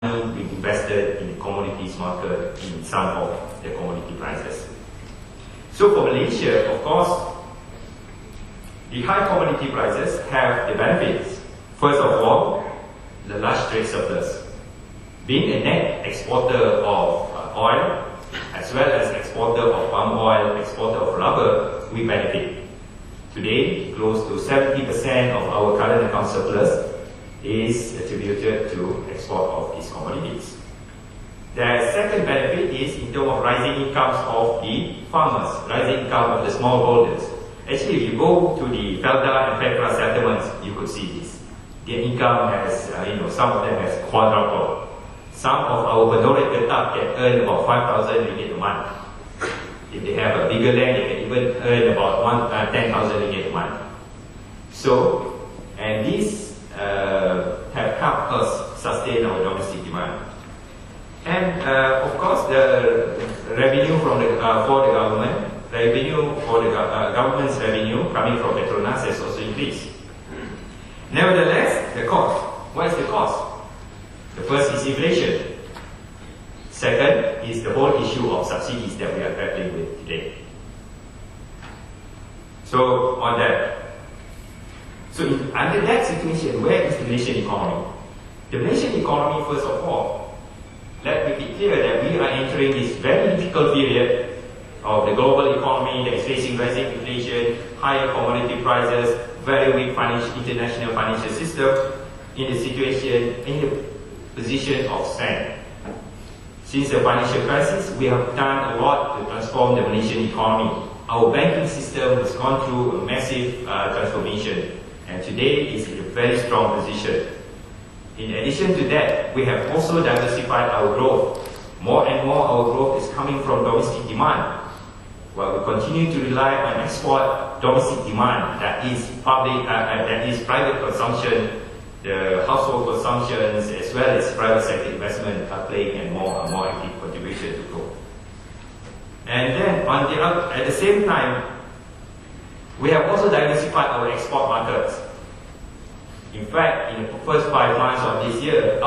we invested in the commodities market in some of the commodity prices. So for Malaysia, of course, the high commodity prices have the benefits. First of all, the large trade surplus. Being a net exporter of oil, as well as exporter of palm oil, exporter of rubber, we benefit. Today, close to 70% of our current account surplus is attributed to export of these commodities. The second benefit is in terms of rising incomes of the farmers, rising income of the smallholders. Actually, if you go to the Felda and Petra settlements, you could see this. Their income has, some of them has quadrupled. Some of our Penolek Tetap can earn about 5,000 ringgit a month. If they have a bigger land, they can even earn about 10,000 ringgit a month. So, and these have helped us sustain our domestic demand. And of course, the revenue from for the government, government's revenue coming from Petronas has also increased. Nevertheless, the cost. What is the cost? The first is inflation. Second is the whole issue of subsidies that we are grappling with today. So on that. So under that situation, where is the Malaysian economy? The Malaysian economy, first of all, let me be clear that we are entering this very difficult period of the global economy that is facing rising inflation, higher commodity prices, very weak international financial system, in the position of strength. Since the financial crisis, we have done a lot to transform the Malaysian economy. Our banking system has gone through a massive transformation, and today is in a very strong position. In addition to that, we have also diversified our growth. More and more our growth is coming from domestic demand. While we continue to rely on export domestic demand, that is private consumption, the household consumptions as well as private sector investment are playing a more active contribution to growth. And then at the same time, we have also diversified our export markets. In fact, in the first 5 months of this year,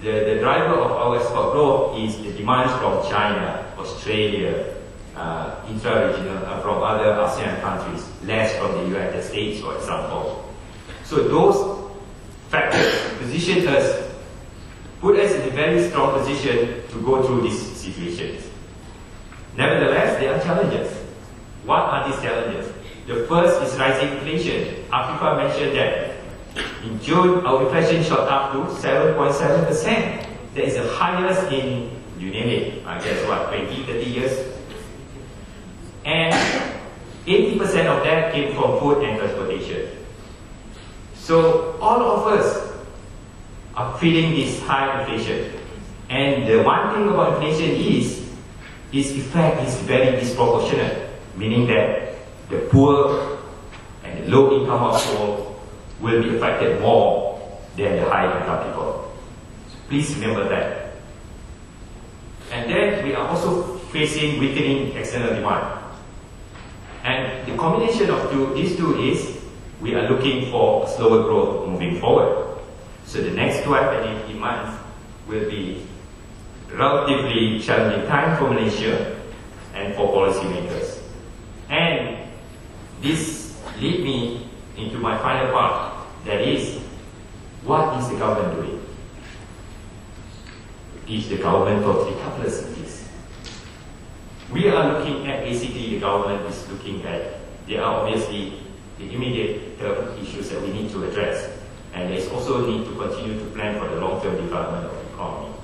the driver of our export growth is the demands from China, Australia, intra-regional, from other ASEAN countries, less from the United States, for example. So those factors put us in a very strong position to go through these situations. Nevertheless, there are challenges. What are these challenges? The first is rising inflation. Afifa mentioned that in June, our inflation shot up to 7.7%. That is the highest in, you name it, I guess 20, 30 years. And 80% of that came from food and transportation. So all of us are feeling this high inflation. And the one thing about inflation is, its effect is very disproportionate, meaning that the poor and the low income household will be affected more than the high income people. So please remember that. And then we are also facing weakening external demand. And the combination of these two is we are looking for slower growth moving forward. So the next 12 and 18 months will be relatively challenging time for Malaysia and for policymakers. And this leads me into my final part, that is, what is the government doing? Is the government totally helpless in this? We are looking at, basically the government is looking at, there are obviously the immediate term issues that we need to address, and there is also need to continue to plan for the long-term development of the economy.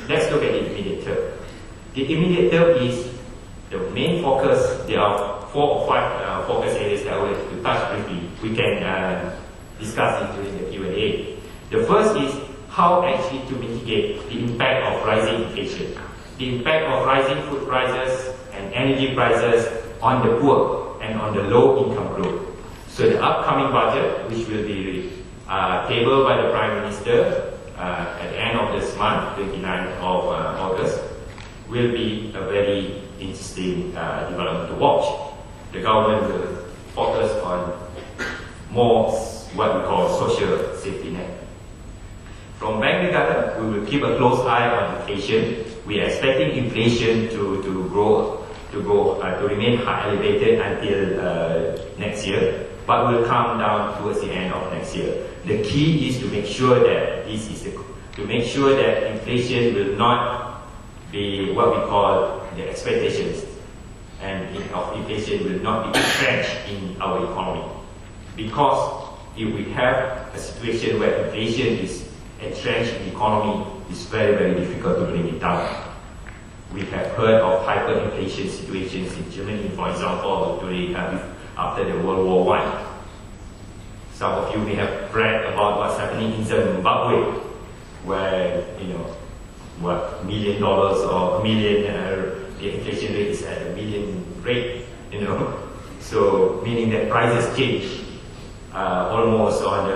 Let's look at the immediate term. The immediate term is the main focus. There are 4 or 5 focus areas that I would like to touch briefly. We can discuss it during the Q&A. The first is how actually to mitigate the impact of rising inflation, the impact of rising food prices and energy prices on the poor and on the low-income group. So the upcoming budget, which will be tabled by the Prime Minister at the end of this month, 29th of August, will be a very interesting development to watch. The government will focus on more what we call social safety net. From bank data, we will keep a close eye on inflation. We are expecting inflation to remain high, elevated until next year, but will come down towards the end of next year. The key is to make sure that inflation will not be what we call the expectations, and of inflation will not be entrenched in our economy. Because if we have a situation where inflation is entrenched in the economy, it's very, very difficult to bring it down. We have heard of hyperinflation situations in Germany, for example, after the World War I. Some of you may have read about what's happening in Zimbabwe, where, $1 million or the inflation rate is at $1 million rate, So, meaning that prices change almost on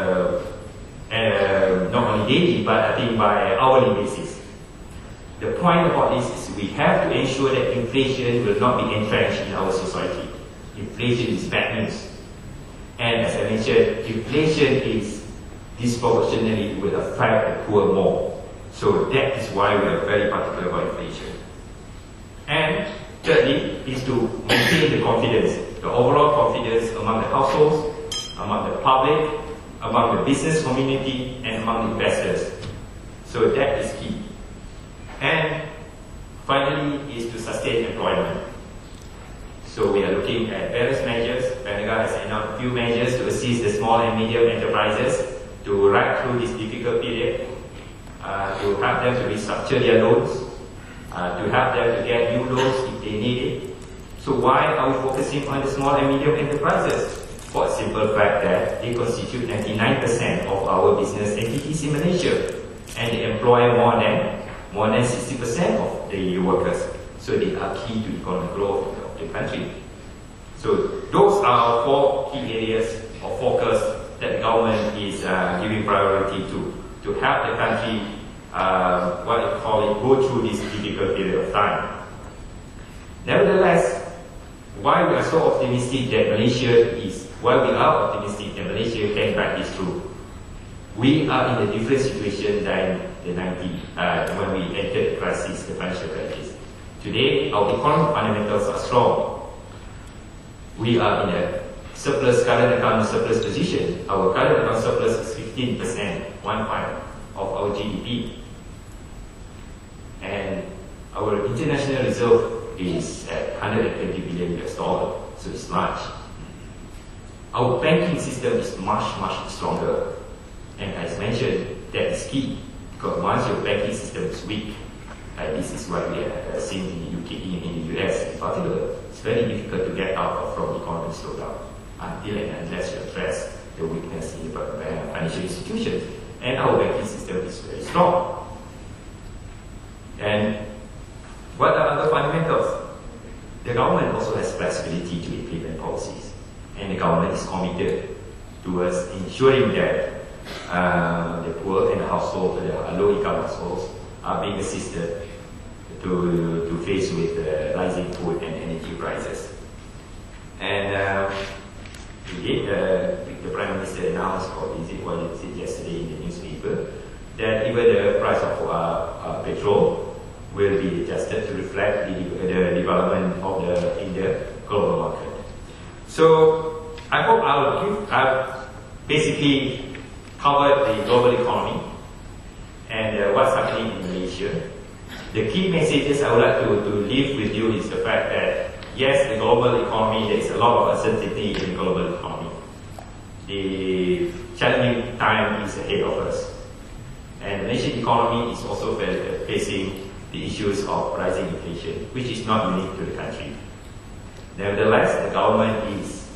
not only daily, but I think by hourly basis. The point about this is we have to ensure that inflation will not be entrenched in our society. Inflation is bad news. And as I mentioned, inflation is disproportionately will affect the poor more. So that is why we are very particular about inflation. And thirdly is to maintain the confidence, the overall confidence among the households, among the public, among the business community, and among the investors. So that is key. And finally is to sustain employment. So we are looking at various measures. Panaga has announced a few measures to assist the small and medium enterprises to ride through this difficult period, to help them to restructure their loans, to help them to get new loans if they need it. So why are we focusing on the small and medium enterprises? For a simple fact that they constitute 99% of our business entities in Malaysia, and they employ more than 60% of the workers. So they are key to economic growth of the country. So those are 4 key areas of focus that the government is giving priority to help the country, go through this difficult period of time. Nevertheless, why we are optimistic that Malaysia can back this through? We are in a different situation than the 90s, when we entered the crisis, the financial crisis. Today, our economic fundamentals are strong. We are in a current account surplus position. Our current account surplus is 15%, 1/5 of our GDP. And our international reserve is at $120 billion, so it's large. Our banking system is much, much stronger. And as mentioned, that is key. Because once your banking system is weak, and this is what we are seeing in the US in particular, it's very difficult to get out from the economic slowdown until and unless you address the weakness in the financial institutions. And our banking system is very strong. And what are other fundamentals? The government also has flexibility to implement policies. And the government is committed towards ensuring that the poor and the household, the low-income households, are being assisted to face with rising food and energy prices. And indeed, the Prime Minister announced, or is it yesterday in the newspaper, that even the price of petrol will be adjusted to reflect the development in the global market. So I hope I've basically covered the global economy and what's happening in Malaysia. The key messages I would like to leave with you is the fact that yes, the global economy, there is a lot of uncertainty in the global economy. The challenging time is ahead of us. And the Malaysian economy is also facing the issues of rising inflation, which is not unique to the country. Nevertheless, the government is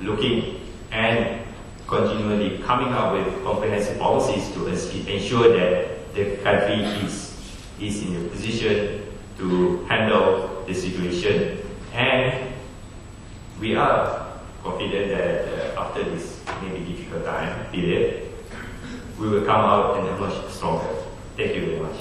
looking and continually coming up with comprehensive policies to ensure that the country is in a position to handle the situation. And we are confident that after this maybe difficult time period, we will come out and emerge stronger. Thank you very much.